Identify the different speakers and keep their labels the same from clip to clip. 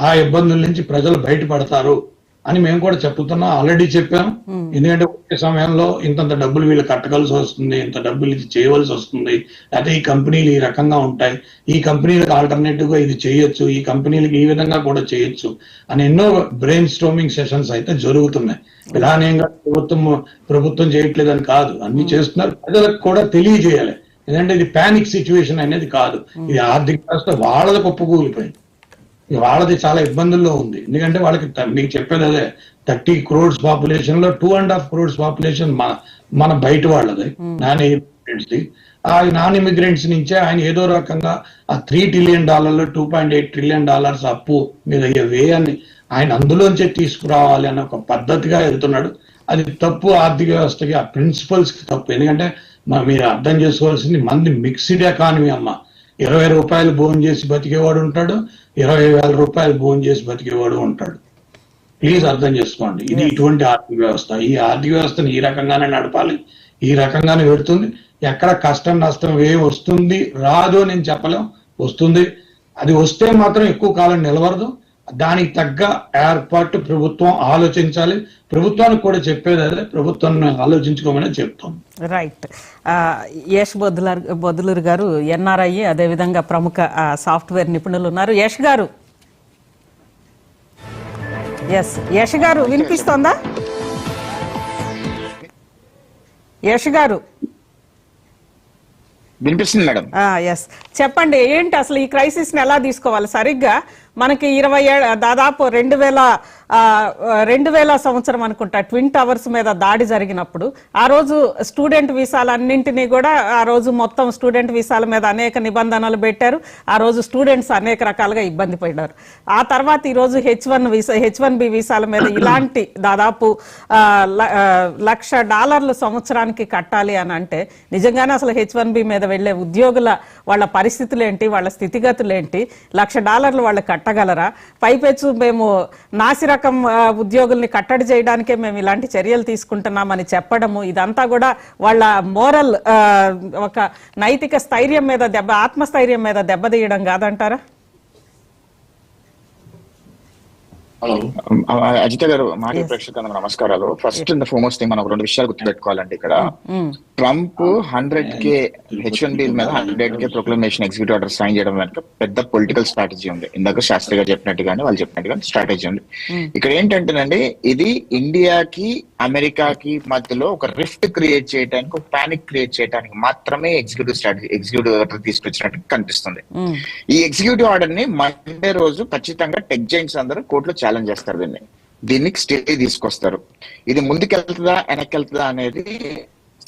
Speaker 1: ఆ ఇబ్బందుల నుంచి ప్రజలు బయటపడతారు అని మేము కూడా చెప్తున్నాం, ఆల్రెడీ చెప్పాం. ఎందుకంటే ఒకే సమయంలో ఇంతంత డబ్బులు వీళ్ళు కట్టగలసి వస్తుంది, ఇంత డబ్బులు ఇది చేయవలసి వస్తుంది, లేకపోతే ఈ కంపెనీలు ఈ రకంగా ఉంటాయి, ఈ కంపెనీలకు ఆల్టర్నేటివ్ గా ఇది చేయొచ్చు, ఈ కంపెనీలకు ఈ విధంగా కూడా చేయొచ్చు అని ఎన్నో బ్రెయిన్ స్ట్రోమింగ్ సెషన్స్ అయితే జరుగుతున్నాయి. విధానంగా ప్రభుత్వం చేయట్లేదని కాదు, అన్ని చేస్తున్నారు, ప్రజలకు కూడా తెలియజేయాలి. ఎందుకంటే ఇది పానిక్ సిచ్యువేషన్ అనేది కాదు, ఇది ఆర్థిక వ్యవస్థ వాళ్ళది కుప్పకూలిపోయింది, వాళ్ళది చాలా ఇబ్బందుల్లో ఉంది. ఎందుకంటే వాళ్ళకి మీకు చెప్పేది అదే, 30 crores పాపులేషన్ లో 2.5 crores పాపులేషన్ మన బయట వాళ్ళది, నాన్ ఇమిగ్రెంట్స్ ది. ఆ నాన్ ఇమిగ్రెంట్స్ నుంచే ఆయన ఏదో రకంగా ఆ $3 trillion 2.8 trillion అప్పు మీద అయ్యే వ్యయాన్ని ఆయన అందులోంచే తీసుకురావాలి అన్న ఒక పద్ధతిగా వెళ్తున్నాడు. అది తప్పు, ఆర్థిక వ్యవస్థకి ఆ ప్రిన్సిపల్స్ కి తప్పు. ఎందుకంటే మీరు అర్థం చేసుకోవాల్సింది, మంది మిక్స్డ్ ఎకానమీ అమ్మ. 20 రూపాయలు భోజనం చేసి బతికేవాడు ఉంటాడు, 20,000 రూపాయలు భోజనం చేసి బతికేవాడు ఉంటాడు. ప్లీజ్ అర్థం చేసుకోండి, ఇది ఇటువంటి ఆర్థిక వ్యవస్థ. ఈ ఆర్థిక వ్యవస్థను ఈ రకంగానే నడపాలి, ఈ రకంగానే పెడుతుంది. ఎక్కడ కష్టం నష్టం ఏం వస్తుంది రాదు నేను చెప్పలేం, వస్తుంది. అది వస్తే మాత్రం ఎక్కువ కాలం నిలవరదు. దానికి తగ్గ ఏర్పాటు ప్రభుత్వం ఆలోచించాలి. ప్రభుత్వానికి కూడా చెప్పేది అదే, ప్రభుత్వాన్ని ఆలోచించుకోమని చెప్తాం.
Speaker 2: రైట్. యష్ బొద్దులూరు గారు ఎన్ఆర్ఐ, అదేవిధంగా ప్రముఖ సాఫ్ట్వేర్ నిపుణులు ఉన్నారు. యష్ గారు, యష్ గారు వినిపిస్తోందా? యష్ గారు
Speaker 3: వినిపిస్తుంది మేడం.
Speaker 2: ఎస్, చెప్పండి, ఏంటి అసలు ఈ క్రైసిస్ ని ఎలా తీసుకోవాలి? సరిగ్గా మనకి 27 దాదాపు 2000 సంవత్సరం అనుకుంటా ట్విన్ టవర్స్ మీద దాడి జరిగినప్పుడు ఆ రోజు స్టూడెంట్ వీసాలన్నింటినీ కూడా ఆ రోజు మొత్తం స్టూడెంట్ వీసాల మీద అనేక నిబంధనలు పెట్టారు. ఆ రోజు స్టూడెంట్స్ అనేక రకాలుగా ఇబ్బంది పడ్డారు. ఆ తర్వాత ఈ రోజు H1B వీసాల మీద ఇలాంటి దాదాపు $1,00,000 సంవత్సరానికి కట్టాలి అని అంటే నిజంగానే అసలు H1B మీద వెళ్లే ఉద్యోగుల వాళ్ళ పరిస్థితులు ఏంటి, వాళ్ళ స్థితిగతులు ఏంటి? $1,00,000 వాళ్ళు కట్టగలరా? పైపెచ్చు మేము నాసిరకం ఉద్యోగుల్ని కట్టడి చేయడానికే మేము ఇలాంటి చర్యలు తీసుకుంటున్నామని చెప్పడము, ఇదంతా కూడా వాళ్ళ మోరల్ ఒక నైతిక స్థైర్యం మీద ఆత్మస్థైర్యం మీద దెబ్బతీయడం కాదంటారా?
Speaker 3: అజిత గారు, మాజీ ప్రేక్షకులకు నమస్కారాలు. ఫస్ట్ అండ్ ఫార్మోస్ట్ థింగ్ మనం 2 విషయాలు గుర్తుపెట్టుకోవాలండి. ఇక్కడ ట్రంప్ 100K H1B మీద 100K proclamation executive order sign చేయడం వెనక పెద్ద పొలిటికల్ స్ట్రాటజీ ఉంది. ఇందాక శాస్త్రి గారు చెప్పినట్టుగానే వాళ్ళు చెప్పినట్టుగా స్ట్రాటజీ ఉంది. ఇక్కడ ఏంటంటేనండి, ఇది ఇండియాకి అమెరికాకి మధ్యలో ఒక రిఫ్ట్ క్రియేట్ చేయడానికి, ఒక పానిక్ క్రియేట్ చేయడానికి మాత్రమే ఎగ్జిక్యూటివ్ ఆర్డర్ తీసుకొచ్చినట్టు కనిపిస్తుంది. ఈ ఎగ్జిక్యూటివ్ ఆర్డర్ ని మండే రోజు ఖచ్చితంగా టెక్ జైంట్స్ అందరూ కోర్టులో ఛాలెంజ్ చేస్తారు. దీనికి స్టే తీసుకొస్తారు. ఇది ముందుకెళ్తుందా వెనక్కెళ్తుందా అనేది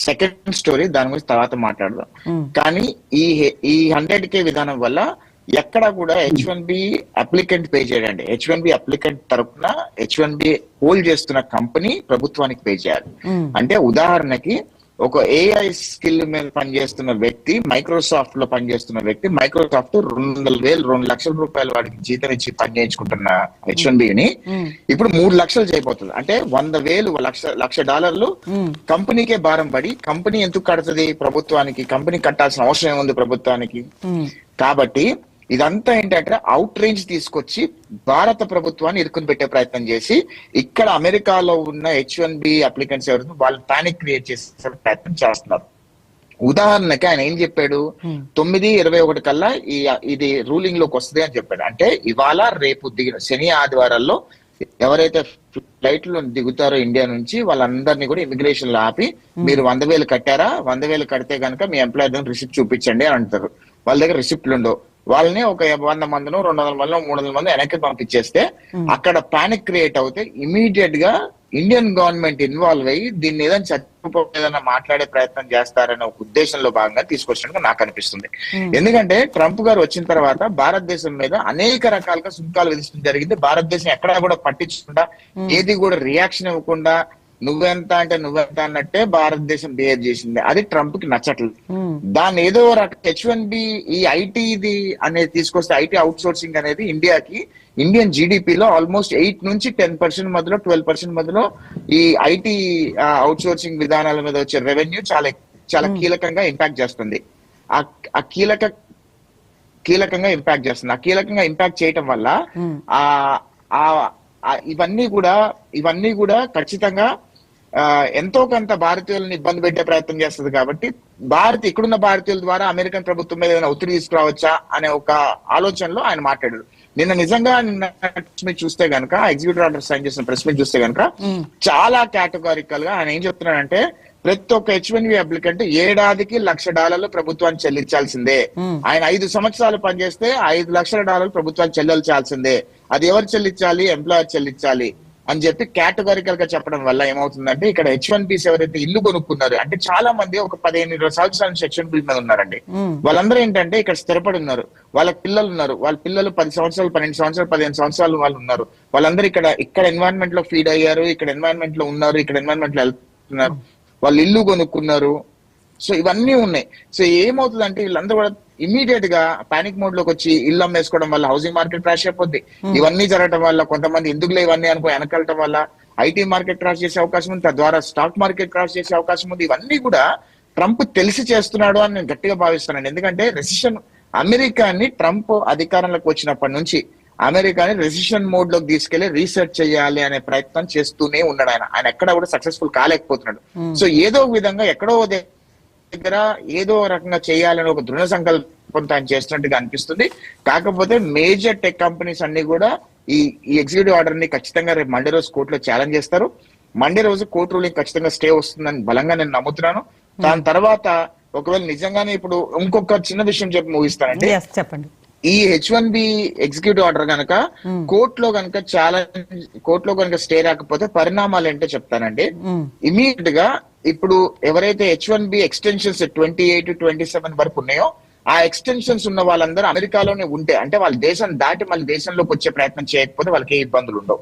Speaker 3: సెకండ్ స్టోరీ, దాని గురించి తర్వాత మాట్లాడదాం. కానీ ఈ 100K విధానం వల్ల ఎక్కడ కూడా H1B applicant pay చేయడండి. H1B applicant తరఫున H1B హోల్డ్ చేస్తున్న కంపెనీ ప్రభుత్వానికి పే చేయాలి. అంటే ఉదాహరణకి ఒక AI స్కిల్ మీద పనిచేస్తున్న వ్యక్తి, మైక్రోసాఫ్ట్ లో పనిచేస్తున్న వ్యక్తి, మైక్రోసాఫ్ట్ 200,000 2 లక్షల రూపాయలు వాడికి జీతం ఇచ్చి పని చేయించుకుంటున్న H1Bని ఇప్పుడు 3 లక్షలు చేయబోతుంది. అంటే $100,000 కంపెనీకే భారం పడి, కంపెనీ ఎందుకు కడుతుంది ప్రభుత్వానికి? కంపెనీ కట్టాల్సిన అవసరం ఏముంది ప్రభుత్వానికి? కాబట్టి ఇదంతా ఏంటంటే అవుట్ రేంజ్ తీసుకొచ్చి భారత ప్రభుత్వాన్ని ఇరుకుని పెట్టే ప్రయత్నం చేసి, ఇక్కడ అమెరికాలో ఉన్న H1B అప్లికెంట్స్ ఎవరు వాళ్ళు పానిక్ క్రియేట్ చేసే ప్రయత్నం చేస్తున్నారు. ఉదాహరణకి ఆయన ఏం చెప్పాడు, 9/21 కల్లా ఇది రూలింగ్ లోకి వస్తుంది అని చెప్పాడు. అంటే ఇవాళ రేపు శని ఆదివారాల్లో ఎవరైతే ఫ్లైట్ లో దిగుతారో ఇండియా నుంచి, వాళ్ళందరినీ కూడా ఇమిగ్రేషన్ లో ఆపి, మీరు 100,000 కట్టారా, 100,000 కడితే కనుక మీ ఎంప్లాయర్ దగ్గర రిసిప్ట్ చూపించండి అని అంటారు. వాళ్ళ దగ్గర రిసిప్ట్లు ఉండవు. వాళ్ళని ఒక 100 మందినో 200 మందినో 300 మంది వెనక్కి పంపించేస్తే అక్కడ పానిక్ క్రియేట్ అవుతే ఇమీడియట్ గా ఇండియన్ గవర్నమెంట్ ఇన్వాల్వ్ అయ్యి దీన్ని ఏదైనా ఏదైనా మాట్లాడే ప్రయత్నం చేస్తారనే ఒక ఉద్దేశంలో భాగంగా తీసుకొచ్చినట్టుగా నాకు అనిపిస్తుంది. ఎందుకంటే ట్రంప్ గారు వచ్చిన తర్వాత భారతదేశం మీద అనేక రకాలుగా సుంకాలు విధించడం జరిగింది. భారతదేశం ఎక్కడా కూడా పట్టించకుండా, ఏది కూడా రియాక్షన్ ఇవ్వకుండా, నువ్వెంత అంటే నువ్వెంత అన్నట్టే భారతదేశం బిహేవ్ చేసింది. అది ట్రంప్ కి నచ్చట్లేదు. దాన్ని ఏదో H1B ఈ ఐటీది అనేది తీసుకొస్తే, ఐటీ అవుట్ సోర్సింగ్ అనేది ఇండియన్ జీడిపిలో ఆల్మోస్ట్ 8 నుంచి 10% మధ్యలో 12% మధ్యలో ఈ ఐటీ అవుట్ సోర్సింగ్ విధానాల మీద వచ్చే రెవెన్యూ చాలా కీలకంగా ఇంపాక్ట్ చేస్తుంది. ఆ కీలకంగా ఇంపాక్ట్ చేస్తుంది. ఆ కీలకంగా ఇంపాక్ట్ చేయటం వల్ల ఇవన్నీ కూడా ఖచ్చితంగా ఎంతో కొంత భారతీయులను ఇబ్బంది పెట్టే ప్రయత్నం చేస్తుంది. కాబట్టి ఇక్కడున్న భారతీయుల ద్వారా అమెరికన్ ప్రభుత్వం మీద ఏదైనా ఒత్తిడి తీసుకురావచ్చా అనే ఒక ఆలోచనలో ఆయన మాట్లాడారు. నిన్న చూస్తే గనక ఎగ్జిక్యూటివ్ ఆర్డర్ సైన్ చేసిన ప్రెస్ మీట్ చూస్తే గనక చాలా కేటగారికల్ గా ఆయన ఏం చెప్తున్నాడంటే, ప్రతి ఒక్క H1B అప్లికెంట్ ఏడాదికి $1,00,000 ప్రభుత్వానికి చెల్లించాల్సిందే. ఆయన 5 సంవత్సరాలు పనిచేస్తే $5,00,000 ప్రభుత్వానికి చెల్లించాల్సిందే. అది ఎవరు చెల్లించాలి? ఎంప్లాయర్ చెల్లించాలి అని చెప్పి కేటగారికల్ గా చెప్పడం వల్ల ఏమవుతుందంటే, ఇక్కడ H1Bs ఎవరైతే ఇల్లు కొనుక్కున్నారు అంటే చాలా మంది ఒక 15-20 సంవత్సరాల నుంచి H1B మీద ఉన్నారండి. వాళ్ళందరూ ఏంటంటే ఇక్కడ స్థిరపడి ఉన్నారు, వాళ్ళ పిల్లలు ఉన్నారు, వాళ్ళ పిల్లలు 10 సంవత్సరాలు 12 సంవత్సరాలు 15 సంవత్సరాలు వాళ్ళు ఉన్నారు. వాళ్ళందరూ ఇక్కడ ఎన్వైరన్మెంట్ లో ఫీడ్ అయ్యారు, ఇక్కడ ఎన్వైరన్మెంట్ లో ఉన్నారు, ఇక్కడ ఎన్వైరన్మెంట్ లో వెళ్తున్నారు, వాళ్ళు ఇల్లు కొనుక్కున్నారు. సో ఇవన్నీ ఉన్నాయి. సో ఏమవుతుందంటే వీళ్ళందరూ కూడా ఇమీడియట్ గా పానిక్ మోడ్ లోకి వచ్చి ఇల్లు అమ్మేసుకోవడం వల్ల హౌసింగ్ మార్కెట్ క్రాష్ అయిపోద్ది. ఇవన్నీ జరగడం వల్ల కొంతమంది ఎందుకులే ఇవన్నీ అనుకో వెనకెళ్ళటం వల్ల ఐటీ మార్కెట్ క్రాష్ చేసే అవకాశం ఉంది, తద్వారా స్టాక్ మార్కెట్ క్రాష్ చేసే అవకాశం ఉంది. ఇవన్నీ కూడా ట్రంప్ తెలిసి చేస్తున్నాడు అని నేను గట్టిగా భావిస్తున్నాను. ఎందుకంటే అమెరికాని ట్రంప్ అధికారంలోకి వచ్చినప్పటి నుంచి అమెరికాని రెసిషన్ మోడ్ లోకి తీసుకెళ్లి రీసెర్చ్ చేయాలి అనే ప్రయత్నం చేస్తూనే ఉన్నాడు. ఆయన ఎక్కడ కూడా సక్సెస్ఫుల్ కాలేకపోతున్నాడు. సో ఏదో విధంగా ఎక్కడో దగ్గర ఏదో రకంగా చేయాలని ఒక దృఢ సంకల్పంతో ఆయన చేస్తున్నట్టుగా అనిపిస్తుంది. కాకపోతే మేజర్ టెక్ కంపెనీస్ అన్ని కూడా ఈ ఎగ్జిక్యూటివ్ ఆర్డర్ ని ఖచ్చితంగా రేపు మండే రోజు కోర్టులో ఛాలెంజ్ చేస్తారు. మండే రోజు కోర్టు రూలింగ్ ఖచ్చితంగా స్టే వస్తుందని బలంగా నేను నమ్ముతున్నాను. దాని తర్వాత ఒకవేళ నిజంగానే ఇప్పుడు ఇంకొక చిన్న విషయం చెప్పి ముగిస్తానండి.
Speaker 2: చెప్పండి.
Speaker 3: ఈ H1B ఎగ్జిక్యూటివ్ ఆర్డర్ కనుక కోర్టులో కనుక స్టే రాకపోతే పరిణామాలు ఏంటో చెప్తానండి. ఇమీడియట్ గా ఇప్పుడు ఎవరైతే H1B ఎక్స్టెన్షన్స్ 28, 27 వరకు ఉన్నాయో ఆ ఎక్స్టెన్షన్స్ ఉన్న వాళ్ళందరూ అమెరికాలోనే ఉంటే, అంటే వాళ్ళ దేశం దాటి మళ్ళీ దేశంలోకి వచ్చే ప్రయత్నం చేయకపోతే వాళ్ళకి ఏ ఇబ్బందులు ఉండవు.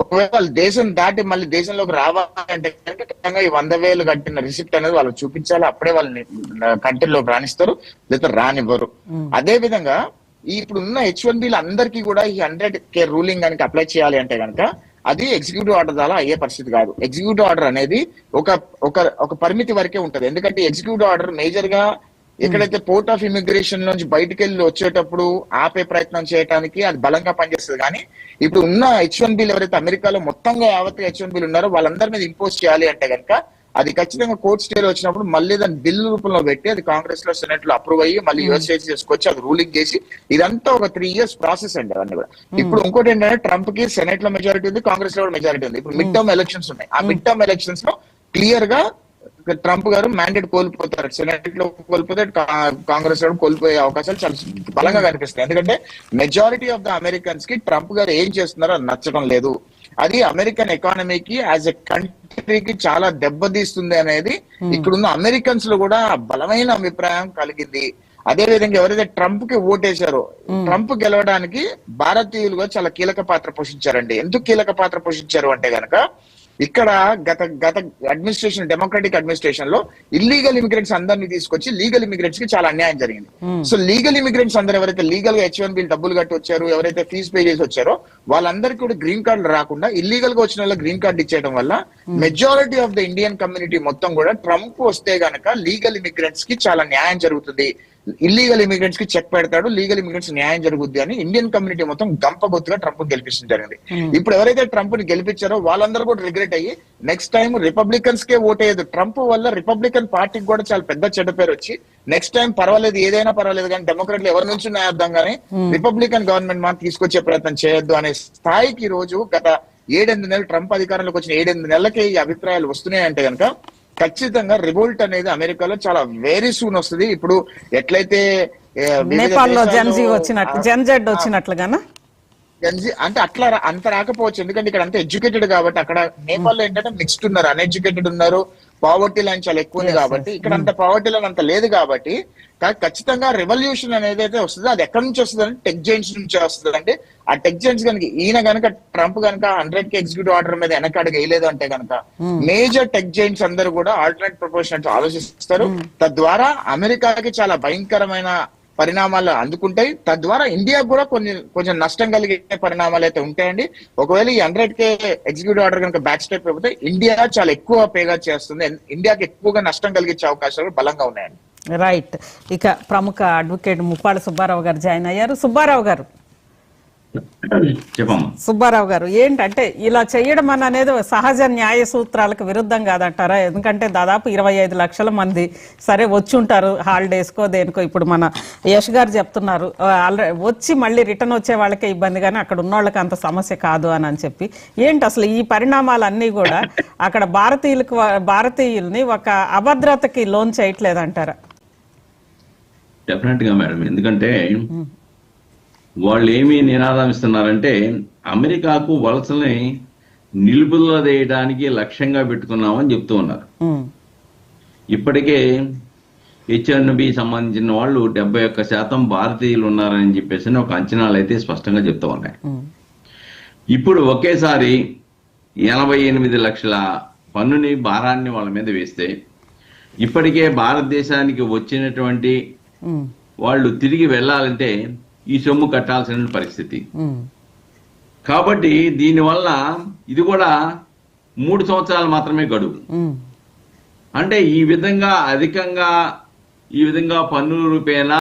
Speaker 3: ఒకవేళ వాళ్ళ దేశం దాటి మళ్ళీ దేశంలోకి రావాలంటే ఖచ్చితంగా ఈ 100,000 కట్టిన రిసిప్ట్ అనేది వాళ్ళు చూపించాలి. అప్పుడే వాళ్ళని కంట్రీలోకి రాణిస్తారు, లేదా రానివ్వరు. అదే విధంగా ఇప్పుడు ఉన్న H1Bలు అందరికీ కూడా ఈ 100K రూలింగ్ కనుక అప్లై చేయాలి అంటే కనుక అది ఎగ్జిక్యూటివ్ ఆర్డర్ ద్వారా అయ్యే పరిస్థితి కాదు. ఎగ్జిక్యూటివ్ ఆర్డర్ అనేది ఒక పరిమితి వరకే ఉంటది. ఎందుకంటే ఎగ్జిక్యూటివ్ ఆర్డర్ మేజర్ గా ఎక్కడైతే పోర్ట్ ఆఫ్ ఇమిగ్రేషన్ నుంచి బయటకు వెళ్ళి వచ్చేటప్పుడు ఆపే ప్రయత్నం చేయడానికి అది బలంగా పనిచేస్తుంది. కానీ ఇప్పుడు ఉన్న H1Bలు ఎవరైతే అమెరికాలో మొత్తంగా యావత్ H1Bలు ఉన్నారో వాళ్ళందరి మీద ఇంపోజ్ చేయాలి అంటే కనుక అది ఖచ్చితంగా కోర్ట్ స్టేలో వచ్చినప్పుడు మళ్ళీ దాన్ని బిల్లు రూపంలో పెట్టి అది కాంగ్రెస్ లో సెనెట్ లో అప్రూవ్ అయ్యి మళ్ళీ యూఎస్ చేసుకొచ్చి అది రూలింగ్ చేసి ఇదంతా ఒక 3 years ప్రాసెస్ అండి అవన్నీ కూడా. ఇప్పుడు ఇంకోటి ఏంటంటే ట్రంప్ కి సెనెట్ లో మెజారిటీ ఉంది, కాంగ్రెస్ లో కూడా మెజారిటీ ఉంది. ఇప్పుడు మిడ్ టర్మ్ ఎలక్షన్స్ ఉన్నాయి. ఆ మిడ్ టర్మ్ ఎలక్షన్స్ లో క్లియర్ గా ట్రంప్ గారు మ్యాండేట్ కోల్పోతారు. సెనెట్ లో కోల్పోతే కాంగ్రెస్ లో కోల్పోయే అవకాశాలు చాలా బలంగా కనిపిస్తాయి. ఎందుకంటే మెజారిటీ ఆఫ్ ద అమెరికన్స్ కి ట్రంప్ గారు ఏం చేస్తున్నారో అది నచ్చడం లేదు. అది అమెరికన్ ఎకానమీకి యాజ్ ఎ కంట్రీకి చాలా దెబ్బతీస్తుంది అనేది ఇక్కడున్న అమెరికన్స్ లో కూడా బలమైన అభిప్రాయం కలిగింది. అదే విధంగా ఎవరైతే ట్రంప్ కి ఓటేశారో ట్రంప్ గెలవడానికి భారతీయులుగా చాలా కీలక పాత్ర పోషించారండి. ఎందుకు కీలక పాత్ర పోషించారు అంటే గనక ఇక్కడ గత అడ్మినిస్ట్రేషన్ డెమోక్రాటిక్ అడ్మినిస్ట్రేషన్ లో ఇల్లీగల్ ఇమిగ్రెంట్స్ అందరినీ తీసుకొచ్చి లీగల్ ఇమిగ్రెంట్స్ కి చాలా అన్యాయం జరిగింది. సో లీగల్ ఇమిగ్రెంట్స్ అందరూ ఎవరైతే లీగల్ గా H1B డబ్బులు కట్టి వచ్చారో, ఎవరైతే ఫీజు పే చేసి వచ్చారో వాళ్ళందరికీ కూడా గ్రీన్ కార్డులు రాకుండా ఇల్లీగల్ గా వచ్చిన వాళ్ళకి గ్రీన్ కార్డు ఇచ్చేయడం వల్ల majority of the Indian community మొత్తం కూడా ట్రంప్ వస్తే గనక లీగల్ ఇమిగ్రెంట్స్ కి చాలా న్యాయం జరుగుతుంది, ఇల్లీగల్ ఇమిగ్రెంట్స్ కి చెక్ పెడతాడు, లీగల్ ఇమిగ్రెంట్స్ న్యాయం జరుగుద్ది అని ఇండియన్ కమ్యూనిటీ మొత్తం గంపగొత్తుగా ట్రంప్ గెలిపించడం జరిగింది. ఇప్పుడు ఎవరైతే ట్రంప్ ని గెలిపించారో వాళ్ళందరూ కూడా రిగ్రెట్ అయ్యి నెక్స్ట్ టైం రిపబ్లికన్స్ కే ఓటేయదు. ట్రంప్ వల్ల రిపబ్లికన్ పార్టీకి కూడా చాలా పెద్ద చెడ్డ పేరు వచ్చి నెక్స్ట్ టైం పర్వాలేదు, ఏదైనా పర్వాలేదు కానీ డెమోక్రాట్లు ఎవరి నుంచి అర్థం కానీ రిపబ్లికన్ గవర్నమెంట్ మనం తీసుకొచ్చే ప్రయత్నం చేయొద్దు అనే స్థాయికి ఈ రోజు గత 7-8 నెలలు ట్రంప్ అధికారంలోకి వచ్చిన 7-8 నెలలకే ఈ అభిప్రాయాలు వస్తున్నాయంటే కనుక ఖచ్చితంగా రివోల్ట్ అనేది అమెరికాలో చాలా వెరీ సూన్ వస్తుంది. ఇప్పుడు ఎట్లయితే
Speaker 2: నేపాల్లో జెన్జెడ్ వచ్చినట్లుగానా
Speaker 3: అంటే అట్లా అంత రాకపోవచ్చు. ఎందుకంటే ఇక్కడ అంతా ఎడ్యుకేటెడ్ కాబట్టి, అక్కడ నేపాల్లో ఏంటంటే మిక్స్డ్ ఉన్నారు, అన్ఎడ్యుకేటెడ్ ఉన్నారు, పావర్టీ లైన్ చాలా ఎక్కువ ఉంది కాబట్టి, ఇక్కడ అంత పావర్టీ లైన్ అంత లేదు కాబట్టి ఖచ్చితంగా రెవల్యూషన్ అనేది అయితే వస్తుంది. అది ఎక్కడి నుంచి వస్తుంది అంటే టెక్ జైంట్స్ నుంచి వస్తుంది. అంటే ఆ టెక్ జైంట్స్ కనుక ఈయన కనుక ట్రంప్ కనుక 100K ఎగ్జిక్యూటివ్ ఆర్డర్ మీద వెనకాడికి వేయలేదు అంటే కనుక మేజర్ టెక్ జైంట్స్ అందరూ కూడా ఆల్టర్నేట్ ప్రపోర్షన్ ఆలోచిస్తారు. తద్వారా అమెరికాకి చాలా భయంకరమైన పరిణామాలు అందుకుంటాయి. తద్వారా ఇండియాకు కూడా కొంచెం నష్టం కలిగే పరిణామాలు అయితే ఉంటాయండి. ఒకవేళ ఈ 100K ఎగ్జిక్యూటివ్ ఆర్డర్ కనుక బ్యాక్ స్టెప్ అయిపోతే ఇండియా చాలా ఎక్కువ పేగా చేస్తుంది, ఇండియాకి ఎక్కువగా నష్టం కలిగించే అవకాశాలు బలంగా ఉన్నాయండి.
Speaker 2: రైట్. ఇక ప్రముఖ అడ్వకేట్ ముప్పాళ్ళ సుబ్బారావు గారు జాయిన్ అయ్యారు. సుబ్బారావు గారు,
Speaker 4: చెప్పమ్మా.
Speaker 2: సుబ్బారావు గారు, ఏంటంటే ఇలా చేయడం అనేది సహజ న్యాయ సూత్రాలకు విరుద్ధం కాదంటారా? ఎందుకంటే దాదాపు 25 లక్షల మంది సరే వచ్చి ఉంటారు హాలిడేస్కో దేనికో. ఇప్పుడు మన యశ్ గారు చెప్తున్నారు ఆల్రెడీ వచ్చి మళ్ళీ రిటర్న్ వచ్చే వాళ్ళకే ఇబ్బంది, కానీ అక్కడ ఉన్న వాళ్ళకి అంత సమస్య కాదు అని చెప్పి. ఏంటి అసలు ఈ పరిణామాలన్నీ కూడా అక్కడ భారతీయుల్ని ఒక అభద్రతకి లోన్ చేయట్లేదంటారా?
Speaker 4: డెఫినెట్ గా మేడం, ఎందుకంటే వాళ్ళు ఏమి నినాదం ఇస్తున్నారంటే అమెరికాకు వలసల్ని నిలుపుదల చేయడానికి లక్ష్యంగా పెట్టుకున్నామని చెప్తూ ఉన్నారు. ఇప్పటికే H1B సంబంధించిన వాళ్ళు 71% భారతీయులు ఉన్నారని చెప్పేసి ఒక అంచనాలు అయితే స్పష్టంగా చెప్తూ ఉన్నాయి. ఇప్పుడు ఒకేసారి 88 లక్షల పన్నుని భారాన్ని వాళ్ళ మీద వేస్తే ఇప్పటికే భారతదేశానికి వచ్చినటువంటి వాళ్ళు తిరిగి వెళ్ళాలంటే ఈ సొమ్ము కట్టాల్సిన పరిస్థితి. కాబట్టి దీనివల్ల ఇది కూడా 3 సంవత్సరాలు మాత్రమే గడువు. అంటే ఈ విధంగా అధికంగా పన్నుల రూపేణా